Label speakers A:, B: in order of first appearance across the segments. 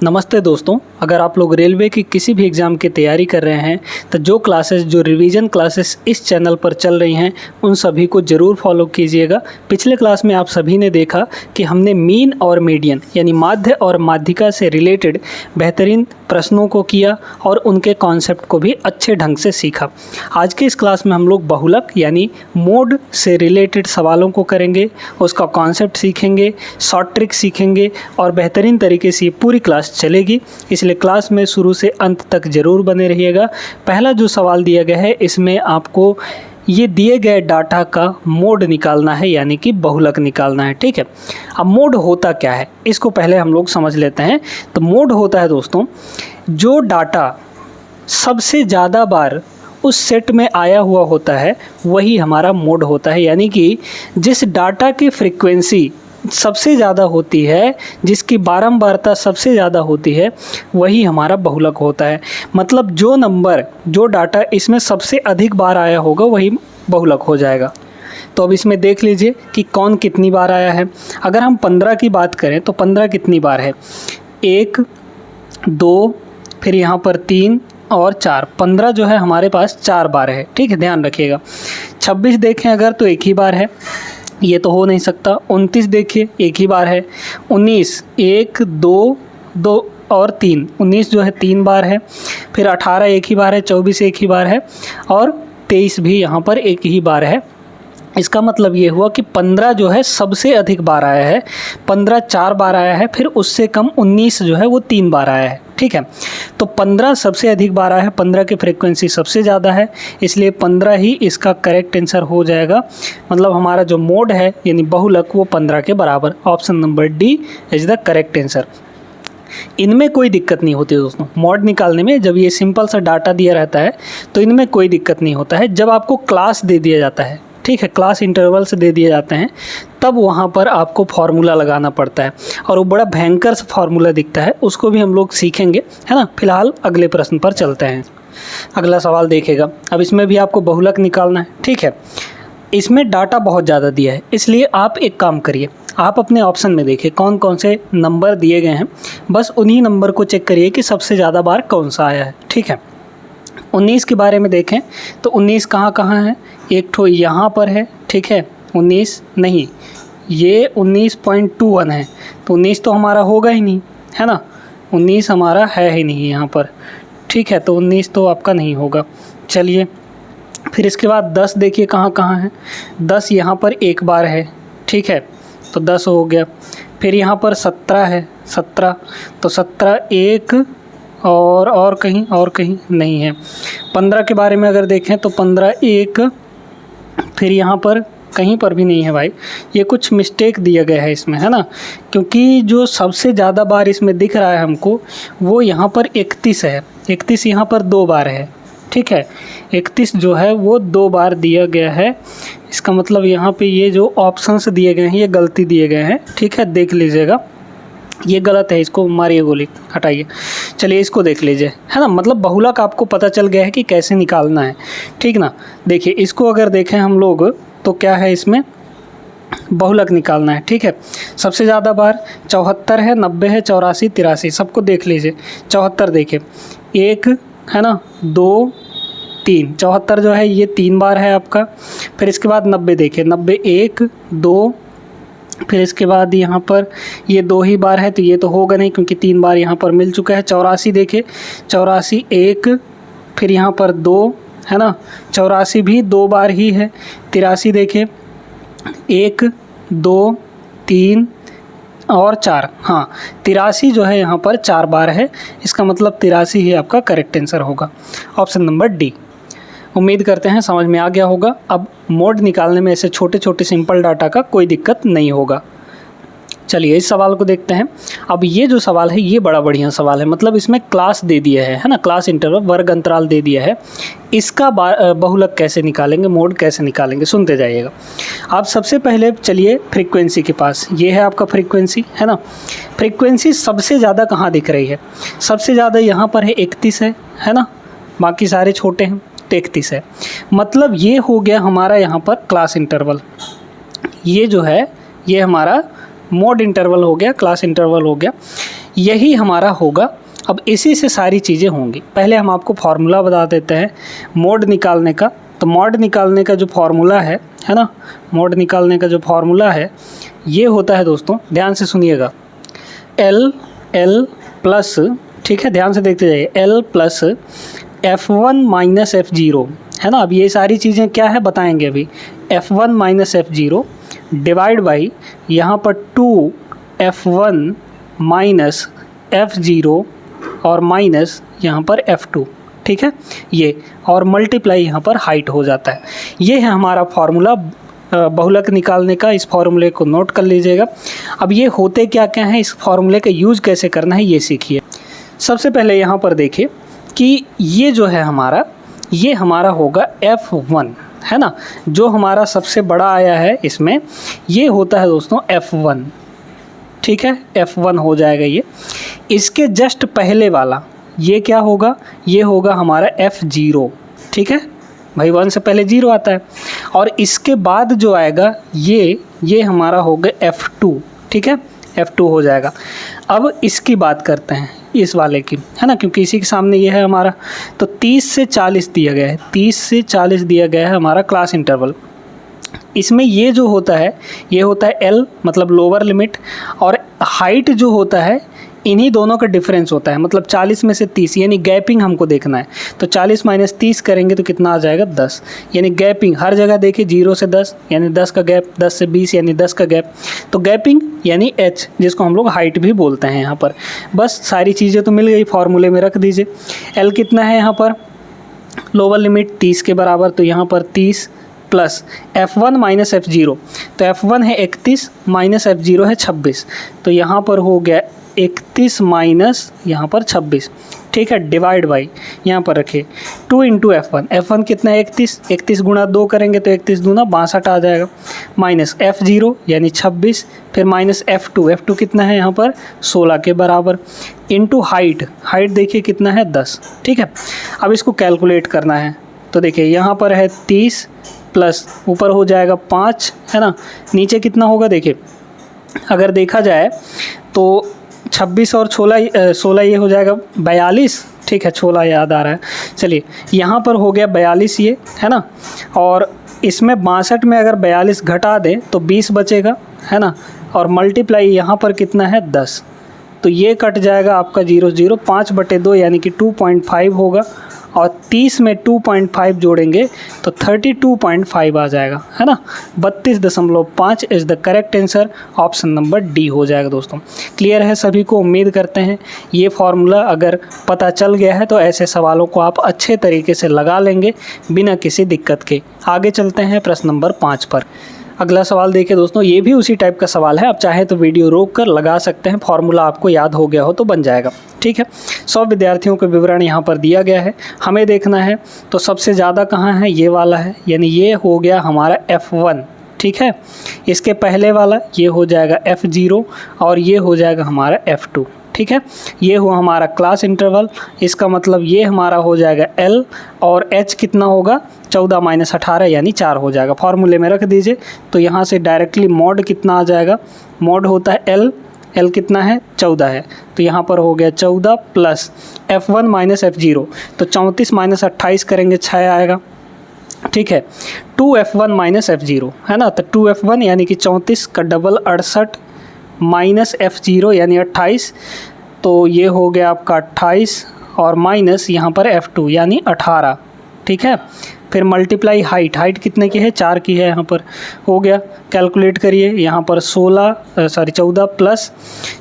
A: नमस्ते दोस्तों, अगर आप लोग रेलवे की किसी भी एग्ज़ाम की तैयारी कर रहे हैं तो जो रिवीजन क्लासेस इस चैनल पर चल रही हैं उन सभी को ज़रूर फॉलो कीजिएगा। पिछले क्लास में आप सभी ने देखा कि हमने मीन और मीडियन यानी माध्य और माध्यिका से रिलेटेड बेहतरीन प्रश्नों को किया और उनके कॉन्सेप्ट को भी अच्छे ढंग से सीखा। आज के इस क्लास में हम लोग बहुलक यानी मोड से रिलेटेड सवालों को करेंगे, उसका कॉन्सेप्ट सीखेंगे, शॉर्ट ट्रिक सीखेंगे और बेहतरीन तरीके से पूरी क्लास चलेगी। इसलिए क्लास में शुरू से अंत तक ज़रूर बने रहिएगा। पहला जो सवाल दिया गया है इसमें आपको ये दिए गए डाटा का मोड निकालना है यानी कि बहुलक निकालना है। ठीक है, अब मोड होता क्या है इसको पहले हम लोग समझ लेते हैं। तो मोड होता है दोस्तों, जो डाटा सबसे ज़्यादा बार उस सेट में आया हुआ होता है वही हमारा मोड होता है। यानी कि जिस डाटा की फ्रीक्वेंसी सबसे ज़्यादा होती है, जिसकी बारंबारता सबसे ज़्यादा होती है, वही हमारा बहुलक होता है। मतलब जो डाटा इसमें सबसे अधिक बार आया होगा वही बहुलक हो जाएगा। तो अब इसमें देख लीजिए कि कौन कितनी बार आया है। अगर हम 15 की बात करें तो 15 कितनी बार है, 1, 2, फिर यहाँ पर 3 और 4। 15 जो है हमारे पास 4 बार है। ठीक है, ध्यान रखिएगा। 26 देखें अगर तो एक ही बार है, ये तो हो नहीं सकता। 29 देखिए एक ही बार है। 19 1 2 2 और 3, 19 जो है 3 बार है। फिर 18 एक ही बार है, 24 एक ही बार है और 23 भी यहाँ पर एक ही बार है। इसका मतलब ये हुआ कि 15 जो है सबसे अधिक बार आया है, 15 4 बार आया है, फिर उससे कम 19 जो है वो 3 बार आया है। ठीक है, तो 15 सबसे अधिक बार आया है, 15 की फ्रीक्वेंसी सबसे ज़्यादा है, इसलिए 15 ही इसका करेक्ट आंसर हो जाएगा। मतलब हमारा जो मोड है यानी बहुलक वो 15 के बराबर। Option number D is the correct answer. इनमें कोई दिक्कत नहीं होती दोस्तों, मोड निकालने में। जब ये सिंपल सा डाटा दिया रहता है तो इनमें कोई दिक्कत नहीं होता है। जब आपको क्लास दे दिया जाता है, ठीक है, क्लास इंटरवल्स दे दिए जाते हैं, तब वहाँ पर आपको फार्मूला लगाना पड़ता है और वो बड़ा भयंकर सा फार्मूला दिखता है, उसको भी हम लोग सीखेंगे, है ना। फिलहाल अगले प्रश्न पर चलते हैं। अगला सवाल देखेगा। अब इसमें भी आपको बहुलक निकालना है। ठीक है, इसमें डाटा बहुत ज़्यादा दिया है, इसलिए आप एक काम करिए, आप अपने ऑप्शन में देखिए कौन कौन से नंबर दिए गए हैं, बस उन्हीं नंबर को चेक करिए कि सबसे ज़्यादा बार कौन सा आया है। ठीक है, 19 के बारे में देखें तो 19 कहाँ कहाँ है, एक ठो यहाँ पर है। ठीक है, 19 नहीं, ये 19.21 है, तो 19 तो हमारा होगा ही नहीं, है ना। 19 हमारा है ही नहीं यहाँ पर। ठीक है, तो 19 तो आपका नहीं होगा। चलिए, फिर इसके बाद 10 देखिए कहाँ कहाँ है। 10 यहाँ पर एक बार है। ठीक है, तो 10 हो गया। फिर यहाँ पर 17 है, 17, तो 17 एक और कहीं नहीं है। 15 के बारे में अगर देखें तो 15 एक, फिर यहाँ पर कहीं पर भी नहीं है भाई, ये कुछ मिस्टेक दिया गया है इसमें, है ना। क्योंकि जो सबसे ज़्यादा बार इसमें दिख रहा है हमको वो यहाँ पर 31 है। 31 यहाँ पर 2 बार है। ठीक है, 31 जो है वो 2 बार दिया गया है। इसका मतलब यहाँ पे ये जो ऑप्शंस दिए गए हैं ये गलती दिए गए हैं। ठीक है, देख लीजिएगा, ये गलत है, इसको मारिए गोली, हटाइए। चलिए इसको देख लीजिए, है ना। मतलब बहुलक आपको पता चल गया है कि कैसे निकालना है। ठीक ना, देखिए इसको अगर देखें हम लोग तो क्या है, इसमें बहुलक निकालना है। ठीक है, सबसे ज़्यादा बार 74 है, 90 है, 84, 83, सबको देख लीजिए। 74 देखिए, एक है ना, 2 3, 74 जो है ये 3 बार है आपका। फिर इसके बाद 90 देखिए, 90 1 2, फिर इसके बाद यहाँ पर ये 2 ही बार है, तो ये तो होगा नहीं क्योंकि 3 बार यहाँ पर मिल चुका है। 84 देखिए, 84 1, फिर यहाँ पर 2, है ना, 84 भी 2 बार ही है। 83 देखिए, 1 2 3 और 4, हाँ 83 जो है यहाँ पर 4 बार है। इसका मतलब 83 ही आपका करेक्ट आंसर होगा। Option number D. उम्मीद करते हैं समझ में आ गया होगा। अब मोड निकालने में ऐसे छोटे छोटे सिंपल डाटा का कोई दिक्कत नहीं होगा। चलिए इस सवाल को देखते हैं। अब ये जो सवाल है ये बड़ा बढ़िया सवाल है। मतलब इसमें क्लास दे दिया है ना, क्लास इंटरवल वर्ग अंतराल दे दिया है। इसका बहुलक कैसे निकालेंगे, मोड कैसे निकालेंगे, सुनते जाइएगा। आप सबसे पहले चलिए फ्रीक्वेंसी के पास। ये है आपका फ्रीक्वेंसी, है ना। फ्रीक्वेंसी सबसे ज़्यादा कहाँ दिख रही है, सबसे ज़्यादा यहाँ पर है 31 है ना, बाकी सारे छोटे हैं, तो 31 है। मतलब ये हो गया हमारा यहाँ पर क्लास इंटरवल। ये जो है ये हमारा मोड इंटरवल हो गया, क्लास इंटरवल हो गया। यही हमारा होगा। अब इसी से सारी चीज़ें होंगी। पहले हम आपको फार्मूला बता देते हैं मोड निकालने का। तो मोड निकालने का जो फार्मूला है ना, मोड निकालने का जो फार्मूला है ये होता है दोस्तों, ध्यान से सुनिएगा, L प्लस, ठीक है, ध्यान से देखते जाइए, L plus F1 minus F0 है ना। अब ये सारी चीज़ें क्या है बताएंगे अभी। F1 minus F0 divide by यहाँ पर 2F1 माइनस F0 और माइनस यहाँ पर F2, ठीक है, ये और मल्टीप्लाई यहाँ पर हाइट हो जाता है। ये है हमारा फार्मूला बहुलक निकालने का। इस फार्मूले को नोट कर लीजिएगा। अब ये होते क्या क्या हैं, इस फार्मूले का यूज़ कैसे करना है ये सीखिए। सबसे पहले यहाँ पर देखिए कि ये जो है हमारा, ये हमारा होगा F1 है ना, जो हमारा सबसे बड़ा आया है इसमें, ये होता है दोस्तों F1, ठीक है, F1 हो जाएगा ये। इसके जस्ट पहले वाला ये क्या होगा, ये होगा हमारा F0, ठीक है भाई, 1 से पहले 0 आता है। और इसके बाद जो आएगा ये हमारा होगा F2, ठीक है, F2 हो जाएगा। अब इसकी बात करते हैं, इस वाले की, है ना, क्योंकि इसी के सामने ये है हमारा। तो 30 से 40 दिया गया है, 30 से 40 दिया गया है हमारा क्लास इंटरवल। इसमें ये जो होता है ये होता है L मतलब लोअर लिमिट, और हाइट जो होता है इन्हीं दोनों का डिफरेंस होता है, मतलब 40 में से 30, यानी गैपिंग हमको देखना है। तो 40 माइनस 30 करेंगे तो कितना आ जाएगा 10, यानी गैपिंग हर जगह देखिए 0 से 10 यानी 10 का गैप, 10 से 20 यानी 10 का गैप। तो गैपिंग यानी H, जिसको हम लोग हाइट भी बोलते हैं यहाँ पर। बस सारी चीज़ें तो मिल गई, फार्मूले में रख दीजिए। L कितना है यहाँ पर, लोअर लिमिट 30 के बराबर, तो यहाँ पर 30 प्लस F1 माइनस F0, तो F1 है 31 माइनस F0 है 26, तो यहाँ पर हो गया 31 माइनस यहाँ पर 26, ठीक है, डिवाइड बाई यहाँ पर रखिए 2 इंटू F1 कितना है 31 गुणा 2 करेंगे तो 31 दूना 62 आ जाएगा, माइनस F0 यानी 26, फिर माइनस F2 कितना है यहाँ पर 16 के बराबर, इंटू हाइट देखिए कितना है 10, ठीक है। अब इसको कैलकुलेट करना है, तो देखिए यहाँ पर है 30 प्लस ऊपर हो जाएगा 5, है ना, नीचे कितना होगा देखिए, अगर देखा जाए तो 26 और 16 ये हो जाएगा 42, ठीक है, 16 याद आ रहा है। चलिए यहाँ पर हो गया 42 ये, है ना, और इसमें 62 में अगर 42 घटा दें तो 20 बचेगा, है ना, और मल्टीप्लाई यहाँ पर कितना है 10, तो ये कट जाएगा आपका 0 5/2 यानी कि 2.5 होगा, और 30 में 2.5 जोड़ेंगे तो 32.5 आ जाएगा, है ना, 32.5 is the correct answer, option number D हो जाएगा। दोस्तों क्लियर है सभी को, उम्मीद करते हैं ये फार्मूला अगर पता चल गया है तो ऐसे सवालों को आप अच्छे तरीके से लगा लेंगे बिना किसी दिक्कत के। आगे चलते हैं प्रश्न नंबर 5 पर। अगला सवाल देखिए दोस्तों, ये भी उसी टाइप का सवाल है, आप चाहे तो वीडियो रोक कर लगा सकते हैं, फार्मूला आपको याद हो गया हो तो बन जाएगा, ठीक है। 100 विद्यार्थियों का विवरण यहाँ पर दिया गया है, हमें देखना है तो सबसे ज़्यादा कहाँ है, ये वाला है, यानी ये हो गया हमारा F1, ठीक है। इसके पहले वाला ये हो जाएगा F0 और ये हो जाएगा हमारा F2, ठीक है। ये हुआ हमारा क्लास इंटरवल, इसका मतलब ये हमारा हो जाएगा L, और H कितना होगा 14 माइनस 18 यानी 4 हो जाएगा। फार्मूले में रख दीजिए तो यहाँ से डायरेक्टली मॉड कितना आ जाएगा, मॉड होता है L कितना है 14 है, तो यहाँ पर हो गया 14 प्लस F1 माइनस F0, तो 34 माइनस 28 करेंगे 6 आएगा, ठीक है। 2F1 माइनस F0 है ना, तो 2F1 यानी कि 34 का डबल 68 माइनस F0 यानी 28, तो ये हो गया आपका 28 और माइनस यहाँ पर F2 यानी 18, ठीक है। फिर मल्टीप्लाई हाइट कितने की है 4 की है, यहाँ पर हो गया, कैलकुलेट करिए, यहाँ पर 14 प्लस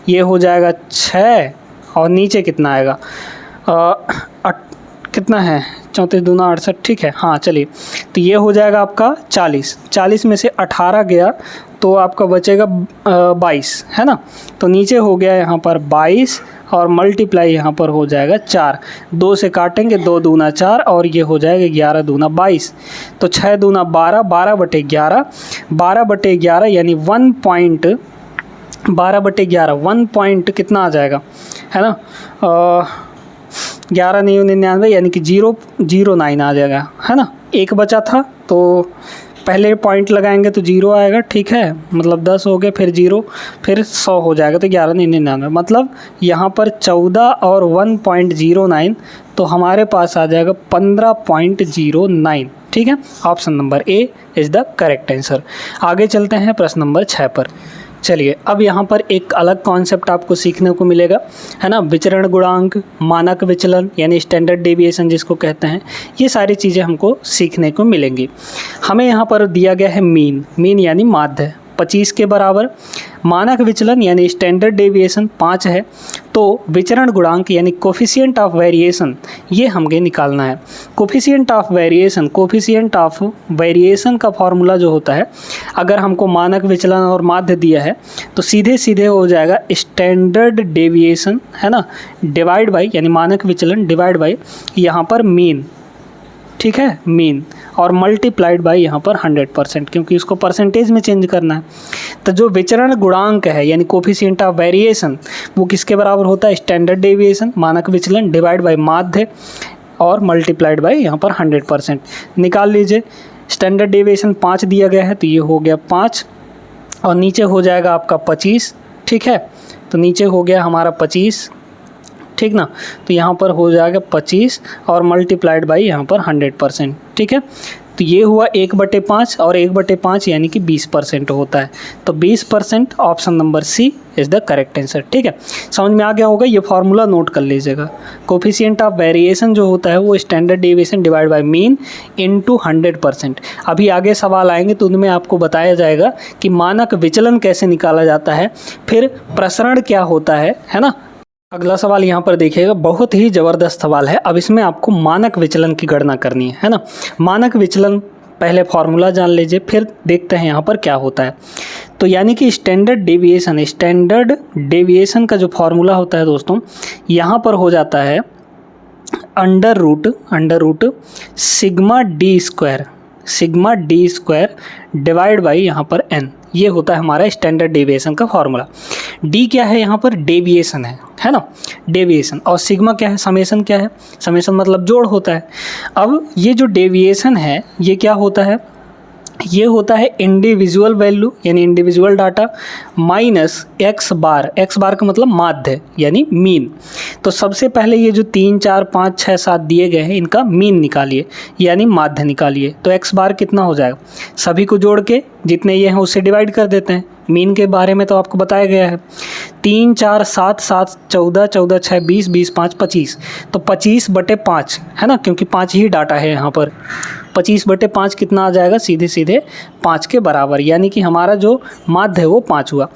A: ये हो जाएगा 6 और नीचे कितना आएगा कितना है 34 दूना 68, ठीक है, हाँ चलिए, तो ये हो जाएगा आपका 40 में से 18 गया तो आपका बचेगा 22, है ना, तो नीचे हो गया यहाँ पर 22 और मल्टीप्लाई यहाँ पर हो जाएगा 4, 2 से काटेंगे 2 दूना 4 और ये हो जाएगा 11 दूना 22, तो 6 दूना 12, 12/11 यानी 1 पॉइंट कितना आ जाएगा, है ना, 11 नहीं 99 यानी कि 009 आ जाएगा, है ना, एक बचा था तो पहले पॉइंट लगाएंगे तो 0 आएगा, ठीक है, मतलब 10 हो गए, फिर 0, फिर 100 हो जाएगा तो 1199, मतलब यहाँ पर 14 और 1.09, तो हमारे पास आ जाएगा 15.09, ठीक है। Option number A is the correct answer. आगे चलते हैं प्रश्न नंबर 6 पर। चलिए, अब यहाँ पर एक अलग कॉन्सेप्ट आपको सीखने को मिलेगा, है ना। विचरण गुणांक, मानक विचलन यानी स्टैंडर्ड डेविएशन जिसको कहते हैं, ये सारी चीज़ें हमको सीखने को मिलेंगी। हमें यहाँ पर दिया गया है मीन यानी माध्य 25 के बराबर, मानक विचलन यानी स्टैंडर्ड डेविएशन 5 है, तो विचरण गुणांक यानी कोफिशिएंट ऑफ वेरिएशन ये हमें निकालना है। कोफिशिएंट ऑफ वेरिएशन का फॉर्मूला जो होता है, अगर हमको मानक विचलन और माध्य दिया है तो सीधे सीधे हो जाएगा स्टैंडर्ड डेविएशन, है ना, डिवाइड बाई यानी मानक विचलन डिवाइड बाई यहाँ पर मीन, ठीक है, मीन, और मल्टीप्लाइड बाई यहाँ पर 100%, क्योंकि इसको परसेंटेज में चेंज करना है। तो जो विचरण गुणांक है यानी कोफिशिएंट ऑफ वेरिएशन वो किसके बराबर होता है? स्टैंडर्ड डेविएशन, मानक विचलन डिवाइड बाई माध्य और मल्टीप्लाइड बाई यहाँ पर 100%। निकाल लीजिए, स्टैंडर्ड डेविएशन 5 दिया गया है तो ये हो गया 5, और नीचे हो जाएगा आपका 25, ठीक है, तो नीचे हो गया हमारा 25, ठीक ना, तो यहाँ पर हो जाएगा 25 और मल्टीप्लाइड बाई यहाँ पर 100%, ठीक है। तो ये हुआ 1/5 और 1/5 यानी कि 20% होता है, तो 20% option number C is the correct answer, ठीक है। समझ में आ गया होगा, ये फार्मूला नोट कर लीजिएगा। कोफिशिएंट ऑफ वेरिएशन जो होता है वो standard deviation divide by mean into 100%। अभी आगे सवाल आएंगे तो उनमें आपको बताया जाएगा कि मानक विचलन कैसे निकाला जाता है, फिर प्रसरण क्या होता है ना। अगला सवाल यहाँ पर देखिएगा, बहुत ही ज़बरदस्त सवाल है। अब इसमें आपको मानक विचलन की गणना करनी है ना। मानक विचलन पहले फॉर्मूला जान लीजिए, फिर देखते हैं यहाँ पर क्या होता है। तो यानी कि स्टैंडर्ड डेविएशन का जो फॉर्मूला होता है दोस्तों, यहाँ पर हो जाता है under root sigma D square divide by यहाँ पर n, ये होता है हमारा स्टैंडर्ड डेविएशन का फॉर्मूला। डी क्या है? यहाँ पर डेविएशन है ना, डेविएशन, और सिग्मा क्या है? समेशन क्या है? समेशन मतलब जोड़ होता है। अब ये जो डेविएशन है ये क्या होता है? ये होता है इंडिविजुअल वैल्यू यानी इंडिविजुअल डाटा माइनस एक्स बार का मतलब माध्य यानी मीन। तो सबसे पहले ये जो 3, 4, 5, 6, 7 दिए गए हैं इनका मीन निकालिए यानी माध्य निकालिए। तो एक्स बार कितना हो जाएगा? सभी को जोड़ के जितने ये हैं उससे डिवाइड कर देते हैं। मीन के बारे में तो आपको बताया गया है, 3, 4, 7, 7, 14, 14, 6, 20, 20, 5, 25, तो 25/5 है ना, क्योंकि 5 ही डाटा है यहाँ पर। 25/5 कितना आ जाएगा? सीधे सीधे 5 के बराबर, यानी कि हमारा जो माध्य है वो 5 हुआ।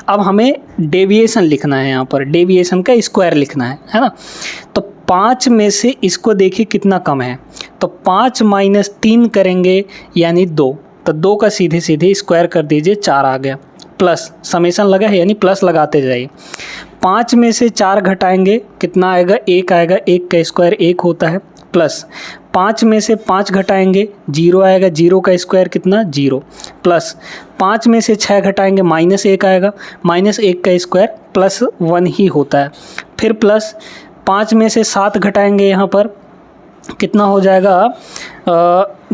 A: अब हमें डेविएशन लिखना है, यहाँ पर डेविएशन का स्क्वायर लिखना है ना। तो 5 में से इसको देखिए कितना कम है, तो 5 - 3 करेंगे यानी 2, तो 2 का सीधे सीधे स्क्वायर कर दीजिए, 4 आ गया, प्लस समेशन लगा है यानी प्लस लगाते जाइए। 5 में से 4 घटाएंगे कितना आएगा? 1 आएगा, 1 का स्क्वायर 1 होता है, प्लस 5 में से 5 घटाएंगे 0 आएगा, 0 का स्क्वायर कितना? 0, प्लस 5 में से 6 घटाएंगे -1 आएगा, -1 का स्क्वायर +1 ही होता है। फिर प्लस 5 में से 7 घटाएंगे यहाँ पर कितना हो जाएगा?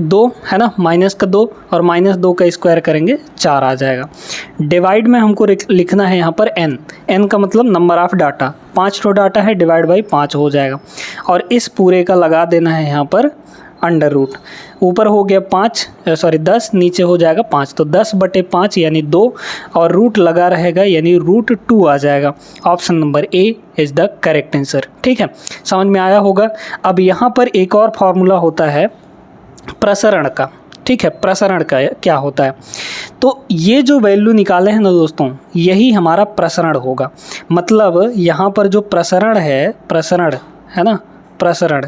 A: 2 है ना, -2 और -2 का स्क्वायर करेंगे 4 आ जाएगा। डिवाइड में हमको लिखना है यहाँ पर n का मतलब नंबर ऑफ़ डाटा, 5 ठो डाटा है, डिवाइड बाई 5 हो जाएगा। और इस पूरे का लगा देना है यहाँ पर अंडर रूट। ऊपर हो गया 10, नीचे हो जाएगा 5, तो 10/5 यानी 2, और रूट लगा रहेगा यानी √2 आ जाएगा। Option number A is the correct answer, ठीक है। समझ में आया होगा। अब यहाँ पर एक और फार्मूला होता है प्रसरण का, ठीक है। प्रसरण का क्या होता है? तो ये जो वैल्यू निकाले हैं ना दोस्तों, यही हमारा प्रसरण होगा। मतलब यहाँ पर जो प्रसरण है ना, प्रसरण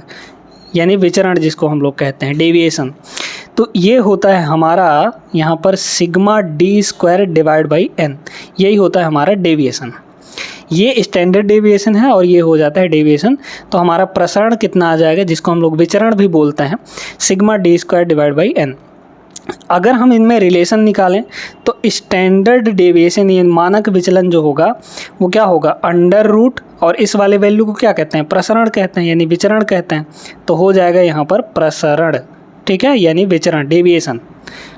A: यानी विचरण जिसको हम लोग कहते हैं, डेविएशन, तो ये होता है हमारा यहाँ पर sigma D square divide by n, यही होता है हमारा डेविएशन। ये स्टैंडर्ड डेविएशन है और ये हो जाता है डेविएशन। तो हमारा प्रसरण कितना आ जाएगा, जिसको हम लोग विचरण भी बोलते हैं, sigma D square divide by n। अगर हम इनमें रिलेशन निकालें तो स्टैंडर्ड डेविएशन यानी मानक विचलन जो होगा वो क्या होगा? अंडर रूट, और इस वाले वैल्यू को क्या कहते हैं? प्रसरण कहते हैं यानी विचरण कहते हैं। तो हो जाएगा यहाँ पर प्रसरण, ठीक है, यानी विचरण, डेविएशन।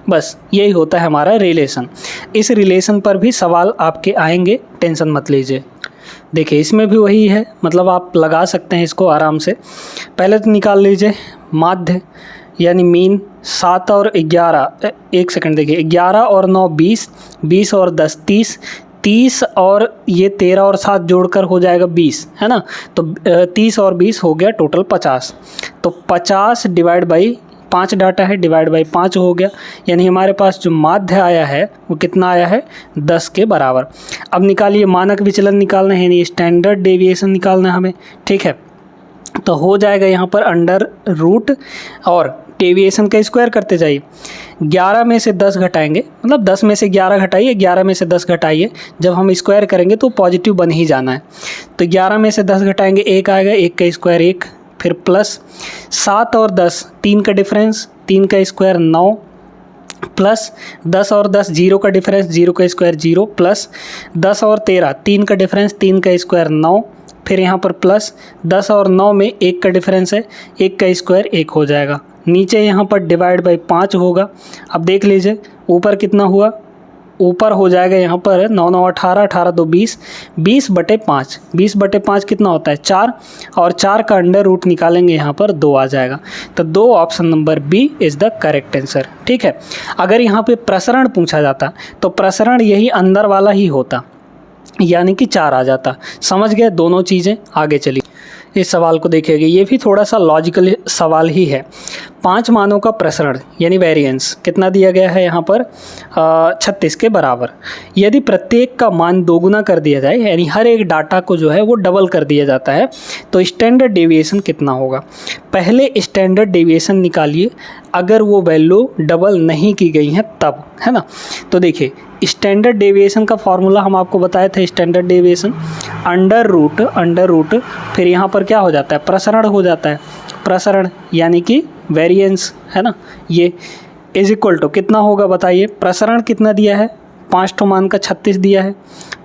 A: बस यही होता है हमारा रिलेशन। इस रिलेशन पर भी सवाल आपके आएंगे, टेंशन मत लीजिए। देखिए इसमें भी वही है, मतलब आप लगा सकते हैं इसको आराम से। पहले तो निकाल लीजिए माध्य यानी मीन। 7 और 11, एक सेकंड देखिए, 11 और 9 20, 20 और 10 30, 30 और ये 13 और 7 जोड़कर हो जाएगा 20, है ना। तो 30 और 20 हो गया टोटल 50। तो 50 डिवाइड बाई 5 डाटा है, डिवाइड बाई 5 हो गया, यानी हमारे पास जो माध्य आया है वो कितना आया है, 10 के बराबर। अब निकालिए मानक विचलन निकालना है, यानी स्टैंडर्ड डेविएशन निकालना है हमें, ठीक है। तो हो जाएगा यहाँ पर अंडर रूट और डेविएशन का स्क्वायर करते जाइए। 11 में से 10 घटाएंगे, मतलब 10 में से 11 घटाइए, 11 में से 10 घटाइए, जब हम स्क्वायर करेंगे तो पॉजिटिव बन ही जाना है। तो 11 में से 10 घटाएंगे, 1 आएगा, 1 का स्क्वायर 1, फिर प्लस 7 और 10 3 का डिफरेंस, 3 का स्क्वायर 9, प्लस 10 और 10 0 का डिफरेंस, 0 का स्क्वायर 0, प्लस 10 और 13 3 का डिफरेंस, 3 का स्क्वायर 9, फिर यहाँ पर प्लस 10 और 9 में 1 का डिफरेंस है, 1 का स्क्वायर 1 हो जाएगा। नीचे यहाँ पर डिवाइड बाई 5 होगा। अब देख लीजिए ऊपर कितना हुआ, ऊपर हो जाएगा यहाँ पर 9 9 18, 18 2 20, 20/5, 20/5 कितना होता है 4, और 4 का अंडर रूट निकालेंगे यहाँ पर 2 आ जाएगा। तो 2 option number B is the correct answer, ठीक है। अगर यहाँ पे प्रसरण पूछा जाता तो प्रसरण यही अंदर वाला ही होता, यानी कि 4 आ जाता। समझ गए दोनों चीज़ें। आगे चलिए इस सवाल को देखिएगा, ये भी थोड़ा सा लॉजिकल सवाल ही है। 5 मानों का प्रसरण यानी वेरिएंस कितना दिया गया है यहाँ पर 36 के बराबर। यदि प्रत्येक का मान दोगुना कर दिया जाए, यानी हर एक डाटा को जो है वो डबल कर दिया जाता है, तो स्टैंडर्ड डेविएशन कितना होगा। पहले स्टैंडर्ड डेविएशन निकालिए, अगर वो वैल्यू डबल नहीं की गई है तब, है ना। तो देखिए स्टैंडर्ड डेविएशन का फॉर्मूला हम आपको बताए थे, स्टैंडर्ड डेविएशन अंडर रूट, फिर यहाँ पर क्या हो जाता है, प्रसरण हो जाता है। प्रसरण यानी कि वेरिएंस, है ना। ये इज इक्वल टू कितना होगा बताइए, प्रसरण कितना दिया है 5 ठो मान का 36 दिया है,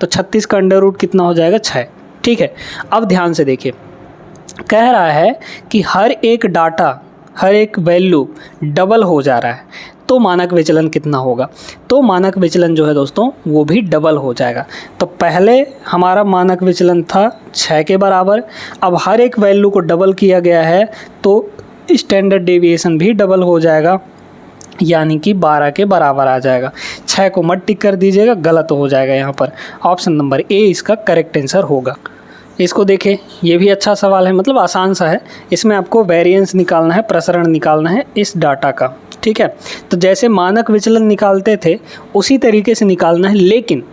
A: तो 36 का अंडर रूट कितना हो जाएगा 6, ठीक है। अब ध्यान से देखिए, कह रहा है कि हर एक डाटा, हर एक वैल्यू डबल हो जा रहा है, तो मानक विचलन कितना होगा। तो मानक विचलन जो है दोस्तों वो भी डबल हो जाएगा। तो पहले हमारा मानक विचलन था 6 के बराबर, अब हर एक वैल्यू को डबल किया गया है तो स्टैंडर्ड डेविएशन भी डबल हो जाएगा, यानी कि 12 के बराबर आ जाएगा। 6 को मत टिक कर दीजिएगा, गलत हो जाएगा यहाँ पर। ऑप्शन नंबर ए इसका करेक्ट आंसर होगा। इसको देखें, ये भी अच्छा सवाल है, मतलब आसान सा है। इसमें आपको वेरिएंस निकालना है, प्रसरण निकालना है इस डाटा का, ठीक है। तो जैसे मानक विचलन निकालते थे उसी तरीके से निकालना है, लेकिन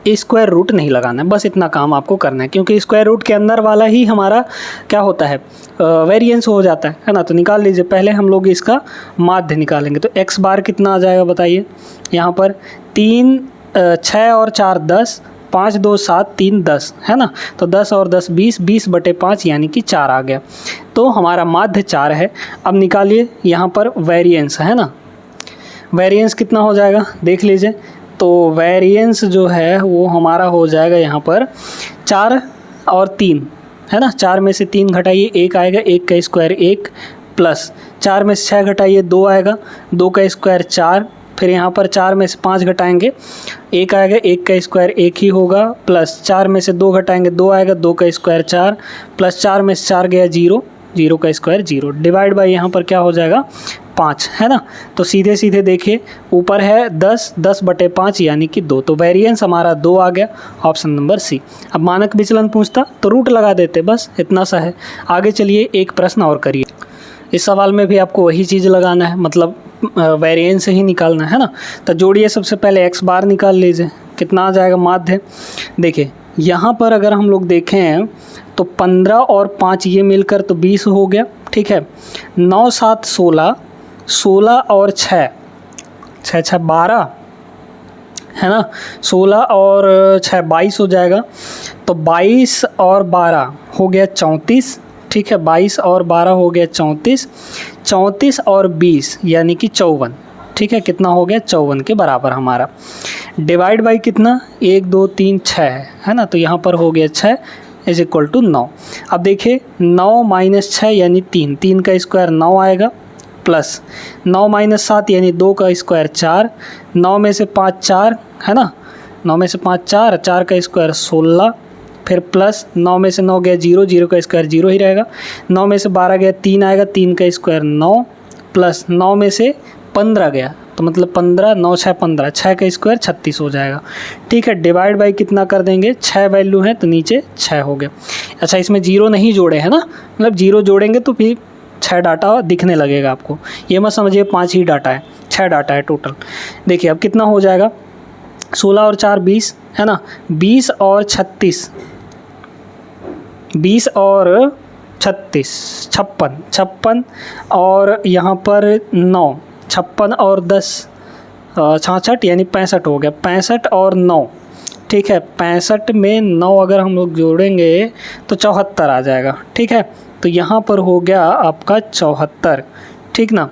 A: स्क्वायर रूट नहीं लगाना है, बस इतना काम आपको करना है, क्योंकि स्क्वायर रूट के अंदर वाला ही हमारा क्या होता है, वेरिएंस हो जाता है ना। तो निकाल लीजिए, पहले हम लोग इसका माध्य निकालेंगे। तो x बार कितना आ जाएगा बताइए, यहाँ पर 3 6 और 4 10, 5 2 7 3 10, है ना। तो 10 और 10 20, 20/5 यानी कि 4 आ गया। तो हमारा माध्य 4 है। अब निकालिए यहाँ पर वेरिएंस, है ना। वेरिएंस कितना हो जाएगा देख लीजिए। तो वेरिएंस जो है वो हमारा हो जाएगा यहाँ पर 4 और 3, है ना। 4 में से 3 घटाइए 1 आएगा, 1 का स्क्वायर 1, प्लस 4 में से 6 घटाइए 2 आएगा, 2 का स्क्वायर 4, फिर यहाँ पर 4 में से 5 घटाएंगे 1 आएगा, 1 का स्क्वायर 1 ही होगा, प्लस 4 में से 2 घटाएंगे 2 आएगा, 2 का स्क्वायर 4, प्लस 4 में से 4 गया 0, 0 का स्क्वायर 0, डिवाइड बाय यहाँ पर क्या हो जाएगा 5, है ना। तो सीधे सीधे देखिए ऊपर है 10, 10/5 यानी कि 2, तो वेरिएंस हमारा 2 आ गया, ऑप्शन नंबर सी। अब मानक विचलन पूछता तो रूट लगा देते, बस इतना सा है। आगे चलिए एक प्रश्न और करिए। इस सवाल में भी आपको वही चीज़ लगाना है, मतलब वेरिएंस ही निकालना है ना। तो जोड़िए, सबसे पहले x बार निकाल लीजिए, कितना आ जाएगा माध्य। देखिए यहाँ पर अगर हम लोग देखें तो 15 और 5 ये मिलकर तो 20 हो गया, ठीक है। 9 7 16, 16 और 6 6 6 12, है ना। 16 और 6 22 हो जाएगा। तो 22 और 12 हो गया 34, ठीक है। 22 और 12 हो गया 34, 34 और 20 यानी कि 54, ठीक है। कितना हो गया 54 के बराबर हमारा। डिवाइड बाई कितना 1 2 3 6 है ना। तो यहाँ पर हो गया 6 इज इक्वल टू 9। अब देखिए 9 - 6 यानी 3, 3 का स्क्वायर 9 आएगा, प्लस 9 माइनस 7 यानी 2 का स्क्वायर 4, 9 में से 5 4 है ना, 9 में से 5 4, 4 का स्क्वायर 16, फिर प्लस 9 में से 9 गया 0, 0 का स्क्वायर 0 ही रहेगा, 9 में से 12 गया 3 आएगा, 3 का स्क्वायर 9, प्लस 9 में से 15 गया तो मतलब 15, 9 6 15, 6 का स्क्वायर 36 हो जाएगा। ठीक है, डिवाइड बाई कितना कर देंगे, 6 वैल्यू है तो नीचे 6 हो गया। अच्छा, इसमें 0 नहीं जोड़े हैं ना, मतलब 0 जोड़ेंगे तो फिर 6 डाटा दिखने लगेगा आपको, ये मत समझिए 5 ही डाटा है, 6 डाटा है टोटल। देखिए अब कितना हो जाएगा, 16 और 4 20 है ना, 20 और 36, 20 और 36 56, 56 और यहाँ पर 9, 56 और 10 66 यानी 65 हो गया, 65 और 9। ठीक है, 65 में 9 अगर हम लोग जोड़ेंगे तो 74 आ जाएगा। ठीक है, तो यहाँ पर हो गया आपका 74, ठीक ना,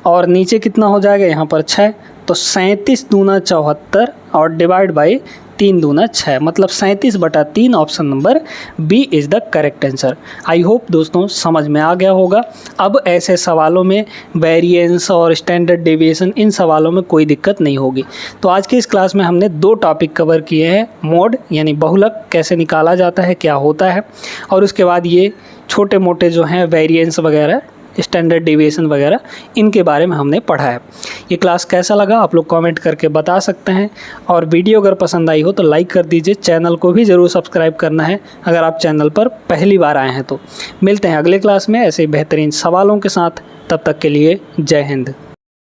A: और नीचे कितना हो जाएगा यहाँ पर 6, तो 37 दूना 74 और डिवाइड बाई 3 दूना 6, मतलब 37/3 option number B is the correct answer. I hope दोस्तों समझ में आ गया होगा। अब ऐसे सवालों में वेरिएंस और स्टैंडर्ड डेविएशन, इन सवालों में कोई दिक्कत नहीं होगी। तो आज की इस क्लास में हमने 2 टॉपिक कवर किए हैं, मोड यानी बहुलक कैसे निकाला जाता है, क्या होता है, और उसके बाद ये छोटे मोटे जो हैं वेरिएंस वगैरह, स्टैंडर्ड डेविएशन वगैरह, इनके बारे में हमने पढ़ा है। ये क्लास कैसा लगा आप लोग कमेंट करके बता सकते हैं, और वीडियो अगर पसंद आई हो तो लाइक कर दीजिए, चैनल को भी ज़रूर सब्सक्राइब करना है अगर आप चैनल पर पहली बार आए हैं तो। मिलते हैं अगले क्लास में ऐसे बेहतरीन सवालों के साथ, तब तक के लिए जय हिंद।